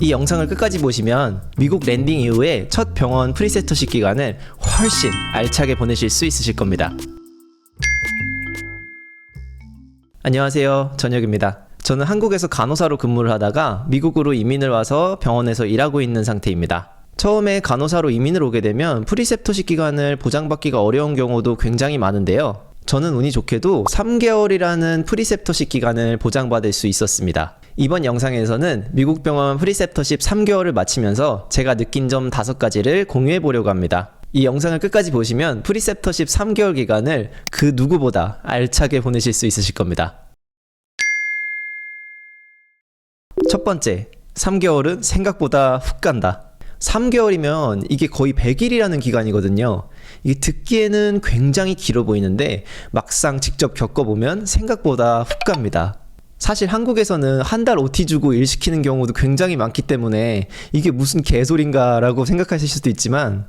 이 영상을 끝까지 보시면 미국 랜딩 이후에 첫 병원 프리셉터십 기간을 훨씬 알차게 보내실 수 있으실 겁니다. 안녕하세요, 전혁입니다. 저는 한국에서 간호사로 근무를 하다가 미국으로 이민을 와서 병원에서 일하고 있는 상태입니다. 처음에 간호사로 이민을 오게 되면 프리셉터십 기간을 보장받기가 어려운 경우도 굉장히 많은데요. 저는 운이 좋게도 3개월이라는 프리셉터십 기간을 보장받을 수 있었습니다. 이번 영상에서는 미국 병원 프리셉터십 3개월을 마치면서 제가 느낀 점 5가지를 공유해 보려고 합니다. 이 영상을 끝까지 보시면 프리셉터십 3개월 기간을 그 누구보다 알차게 보내실 수 있으실 겁니다. 첫 번째, 3개월은 생각보다 훅 간다. 3개월이면 이게 거의 100일이라는 기간이거든요. 이게 듣기에는 굉장히 길어 보이는데 막상 직접 겪어보면 생각보다 훅 갑니다. 사실 한국에서는 한 달 OT 주고 일 시키는 경우도 굉장히 많기 때문에 이게 무슨 개소린가 라고 생각하실 수도 있지만,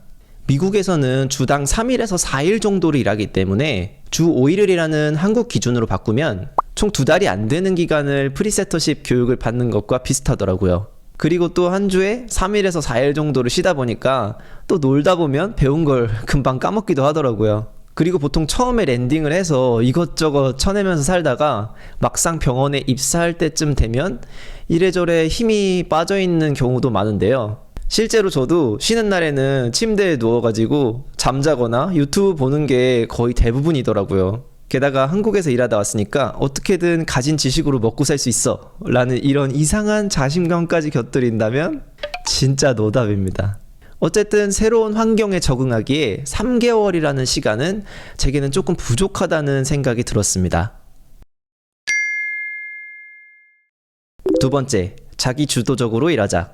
미국에서는 주당 3일에서 4일 정도를 일하기 때문에 주 5일이라는 한국 기준으로 바꾸면 총 2달이 안 되는 기간을 프리셉터십 교육을 받는 것과 비슷하더라고요. 그리고 또 한 주에 3일에서 4일 정도를 쉬다 보니까 또 놀다 보면 배운 걸 금방 까먹기도 하더라고요. 그리고 보통 처음에 랜딩을 해서 이것저것 쳐내면서 살다가 막상 병원에 입사할 때쯤 되면 이래저래 힘이 빠져있는 경우도 많은데요. 실제로 저도 쉬는 날에는 침대에 누워가지고 잠자거나 유튜브 보는 게 거의 대부분이더라고요. 게다가 한국에서 일하다 왔으니까 어떻게든 가진 지식으로 먹고 살 수 있어 라는 이런 이상한 자신감까지 곁들인다면 진짜 노답입니다. 어쨌든 새로운 환경에 적응하기에 3개월이라는 시간은 제게는 조금 부족하다는 생각이 들었습니다. 두 번째, 자기 주도적으로 일하자.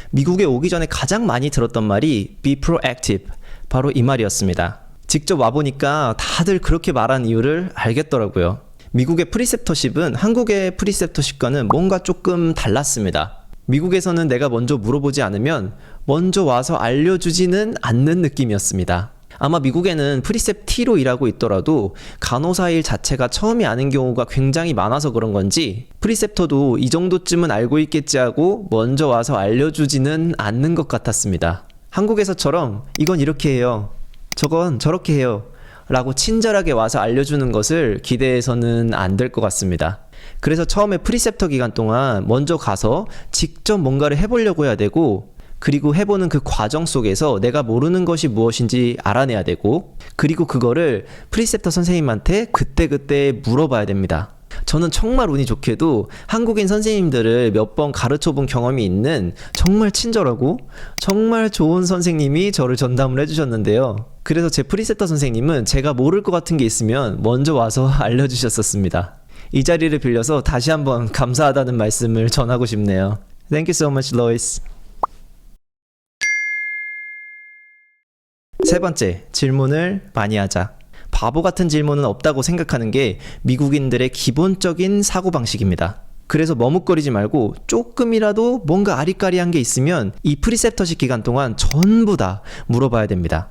미국에 오기 전에 가장 많이 들었던 말이 be proactive, 바로 이 말이었습니다. 직접 와보니까 다들 그렇게 말한 이유를 알겠더라고요. 미국의 프리셉터십은 한국의 프리셉터십과는 뭔가 조금 달랐습니다. 미국에서는 내가 먼저 물어보지 않으면 먼저 와서 알려주지는 않는 느낌이었습니다. 아마 미국에는 프리셉티로 일하고 있더라도 간호사 일 자체가 처음이 아닌 경우가 굉장히 많아서 그런 건지 프리셉터도 이 정도쯤은 알고 있겠지 하고 먼저 와서 알려주지는 않는 것 같았습니다. 한국에서처럼 이건 이렇게 해요, 저건 저렇게 해요 라고 친절하게 와서 알려주는 것을 기대해서는 안 될 것 같습니다. 그래서 처음에 프리셉터 기간 동안 먼저 가서 직접 뭔가를 해보려고 해야 되고, 그리고 해보는 그 과정 속에서 내가 모르는 것이 무엇인지 알아내야 되고, 그리고 그거를 프리셉터 선생님한테 그때그때 물어봐야 됩니다. 저는 정말 운이 좋게도 한국인 선생님들을 몇 번 가르쳐 본 경험이 있는 정말 친절하고 정말 좋은 선생님이 저를 전담을 해주셨는데요. 그래서 제 프리셉터 선생님은 제가 모를 것 같은 게 있으면 먼저 와서 알려주셨었습니다. 이 자리를 빌려서 다시 한번 감사하다는 말씀을 전하고 싶네요. Thank you so much, Lois. 세 번째, 질문을 많이 하자. 바보 같은 질문은 없다고 생각하는 게 미국인들의 기본적인 사고방식입니다. 그래서 머뭇거리지 말고 조금이라도 뭔가 아리까리한 게 있으면 이 프리셉터십 기간 동안 전부 다 물어봐야 됩니다.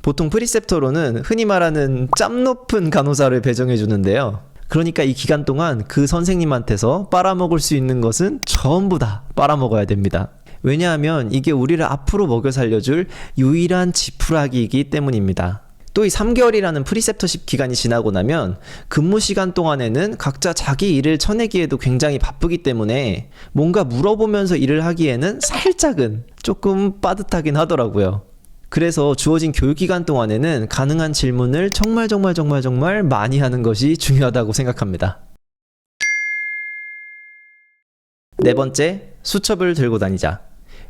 보통 프리셉터로는 흔히 말하는 짬 높은 간호사를 배정해 주는데요. 그러니까 이 기간 동안 그 선생님한테서 빨아먹을 수 있는 것은 전부 다 빨아먹어야 됩니다. 왜냐하면 이게 우리를 앞으로 먹여 살려줄 유일한 지푸라기이기 때문입니다. 또 이 3개월이라는 프리셉터십 기간이 지나고 나면 근무 시간 동안에는 각자 자기 일을 쳐내기에도 굉장히 바쁘기 때문에 뭔가 물어보면서 일을 하기에는 살짝은 조금 빠듯하긴 하더라고요. 그래서 주어진 교육기간 동안에는 가능한 질문을 정말 많이 하는 것이 중요하다고 생각합니다. 네 번째, 수첩을 들고 다니자.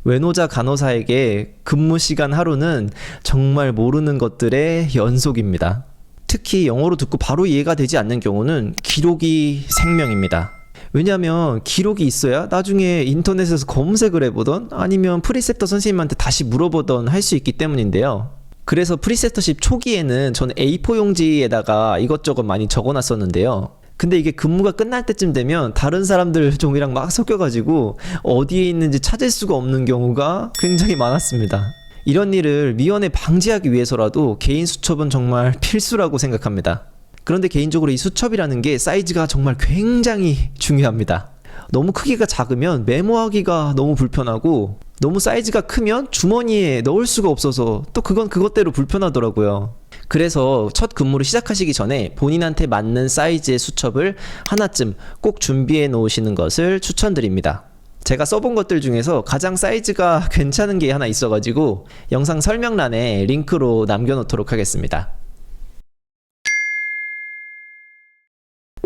외노자 간호사에게 근무 시간 하루는 정말 모르는 것들의 연속입니다. 특히 영어로 듣고 바로 이해가 되지 않는 경우는 기록이 생명입니다. 왜냐하면 기록이 있어야 나중에 인터넷에서 검색을 해보던 아니면 프리셉터 선생님한테 다시 물어보던 할 수 있기 때문인데요. 그래서 프리셉터십 초기에는 저는 A4 용지에다가 이것저것 많이 적어놨었는데요. 근데 이게 근무가 끝날 때쯤 되면 다른 사람들 종이랑 막 섞여가지고 어디에 있는지 찾을 수가 없는 경우가 굉장히 많았습니다. 이런 일을 미연에 방지하기 위해서라도 개인 수첩은 정말 필수라고 생각합니다. 그런데 개인적으로 이 수첩이라는 게 사이즈가 정말 굉장히 중요합니다. 너무 크기가 작으면 메모하기가 너무 불편하고 너무 사이즈가 크면 주머니에 넣을 수가 없어서 또 그건 그것대로 불편하더라고요. 그래서 첫 근무를 시작하시기 전에 본인한테 맞는 사이즈의 수첩을 하나쯤 꼭 준비해 놓으시는 것을 추천드립니다. 제가 써본 것들 중에서 가장 사이즈가 괜찮은 게 하나 있어가지고 영상 설명란에 링크로 남겨놓도록 하겠습니다.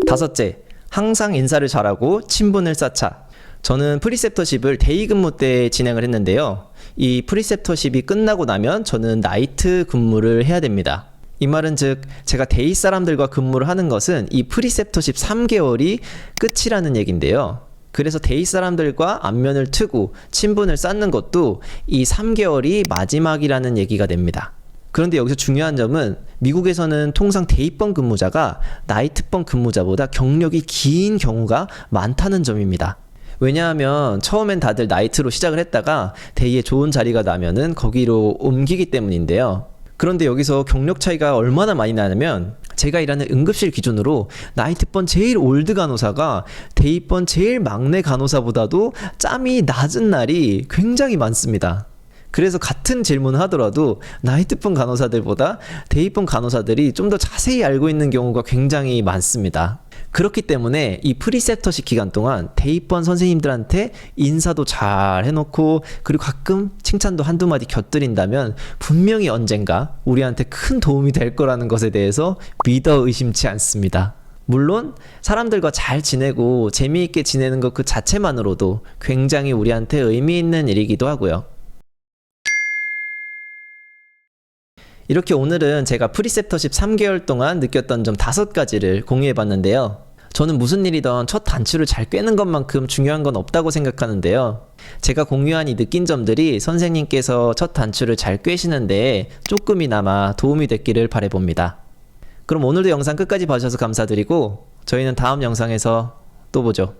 다섯째, 항상 인사를 잘하고 친분을 쌓자. 저는 프리셉터십을 데이 근무 때 진행을 했는데요. 이 프리셉터십이 끝나고 나면 저는 나이트 근무를 해야 됩니다. 이 말은 즉 제가 데이 사람들과 근무를 하는 것은 이 프리셉터십 3개월이 끝이라는 얘긴데요. 그래서 데이 사람들과 안면을 트고 친분을 쌓는 것도 이 3개월이 마지막이라는 얘기가 됩니다. 그런데 여기서 중요한 점은 미국에서는 통상 데이번 근무자가 나이트번 근무자보다 경력이 긴 경우가 많다는 점입니다. 왜냐하면 처음엔 다들 나이트로 시작을 했다가 데이에 좋은 자리가 나면은 거기로 옮기기 때문인데요. 그런데 여기서 경력 차이가 얼마나 많이 나냐면 제가 일하는 응급실 기준으로 나이트번 제일 올드 간호사가 데이번 제일 막내 간호사보다도 짬이 낮은 날이 굉장히 많습니다. 그래서 같은 질문을 하더라도 나이트번 간호사들보다 데이번 간호사들이 좀 더 자세히 알고 있는 경우가 굉장히 많습니다. 그렇기 때문에 이 프리셉터십 기간 동안 데이번 선생님들한테 인사도 잘 해놓고 그리고 가끔 칭찬도 한두 마디 곁들인다면 분명히 언젠가 우리한테 큰 도움이 될 거라는 것에 대해서 믿어 의심치 않습니다. 물론 사람들과 잘 지내고 재미있게 지내는 것 그 자체만으로도 굉장히 우리한테 의미 있는 일이기도 하고요. 이렇게 오늘은 제가 프리셉터십 3개월 동안 느꼈던 점 5가지를 공유해봤는데요. 저는 무슨 일이든 첫 단추를 잘 꿰는 것만큼 중요한 건 없다고 생각하는데요. 제가 공유한 이 느낀 점들이 선생님께서 첫 단추를 잘 꿰시는데 조금이나마 도움이 됐기를 바라봅니다. 그럼 오늘도 영상 끝까지 봐주셔서 감사드리고 저희는 다음 영상에서 또 보죠.